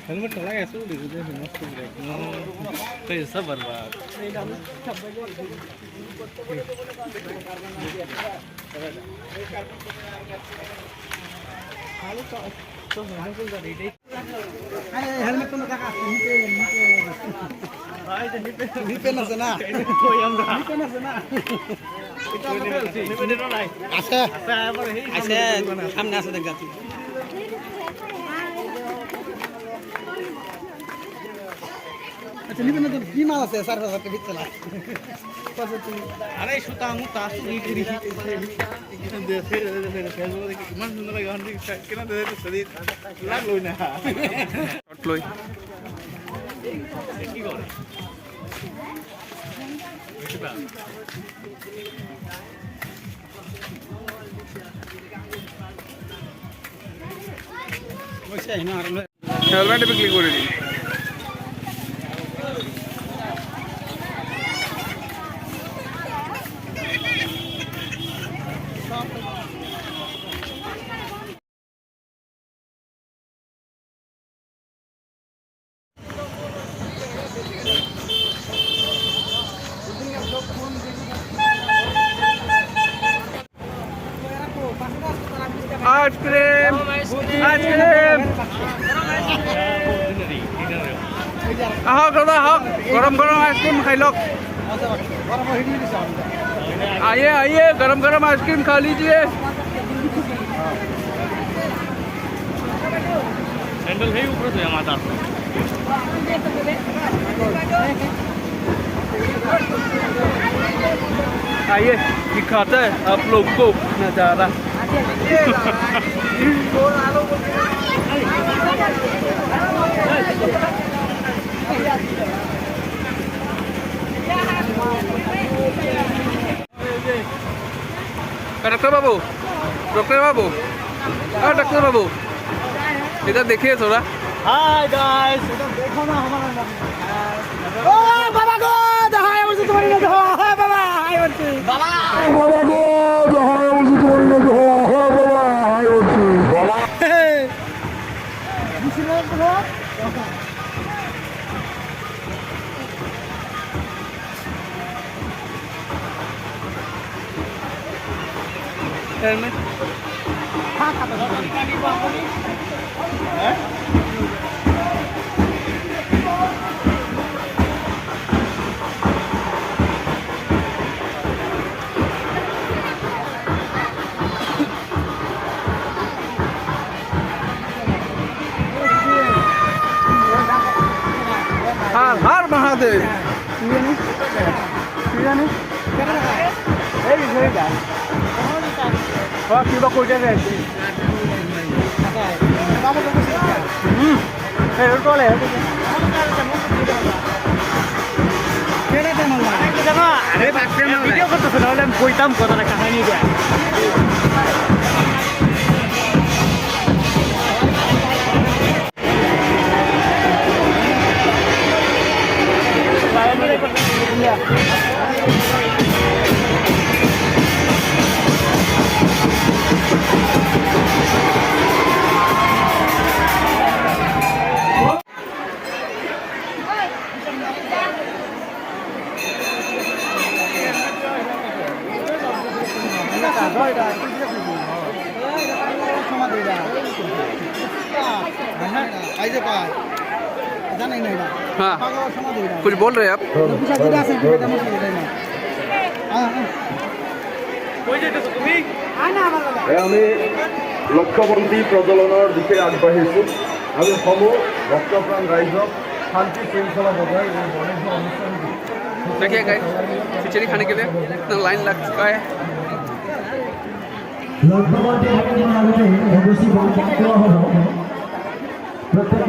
helmet लगाए छु देखो मस्त ब्रेक कहीं सब बर्बाद हेलमेट কোনো টাকা আছে নিতে না না কই আমরা নিতে না না আছে আছে সামনে আছে দেখ যাচ্ছি अच्छा नहीं बना तो की माल আছে 4000 के बीच चला अरे सुता हूं तासु नहीं करी दे फिर फेसबुक देखि मन सुंदर गान केना दे तो सदी लाग लई ना शॉट लई की करे ওইসে না আর হেলমেট पे क्लिक করে দিই आइसक्रीम आइसक्रीम हाँ दादा हाँ गरम गरम आइसक्रीम खाई लो आइए आइए गरम गरम आइसक्रीम खा लीजिए सैंडल है ऊपर से हमारा आइए दिखाते हैं आप लोग को नज़ारा डॉक्टर बाबू डॉक्टर बाबू इधर देखिए थोड़ा हाय गाइस देखो ना हमारा ओ बाबा को हाय मुझे तुम्हारी ना हाय बाबा हाय मुझे बाबा बाबा को हाय मुझे तुम्हारी ना हाय बाबा हाय मुझे बाबा दूसरा बोलो हेलमेट हां का तो हैं हर महादेव কিবা কইতে যাইছি টলে আরে ভিডিও করতেছ নাহলে আমি কইতাম কথাটা কাহিনী দেয় हाँ कुछ बोल रहे हैं आप আমি লক্ষ্যবন্দী প্ৰজ্বলনৰ দিশে আগবাঢ়িছোঁ আমি সমূহ ভক্তপ্ৰাণ ৰাইজক শান্তি শৃংখলা বজাই देखिए गाइस खिचड़ी खाने के लिए इतना लाइन लग चुका है प्रत्येक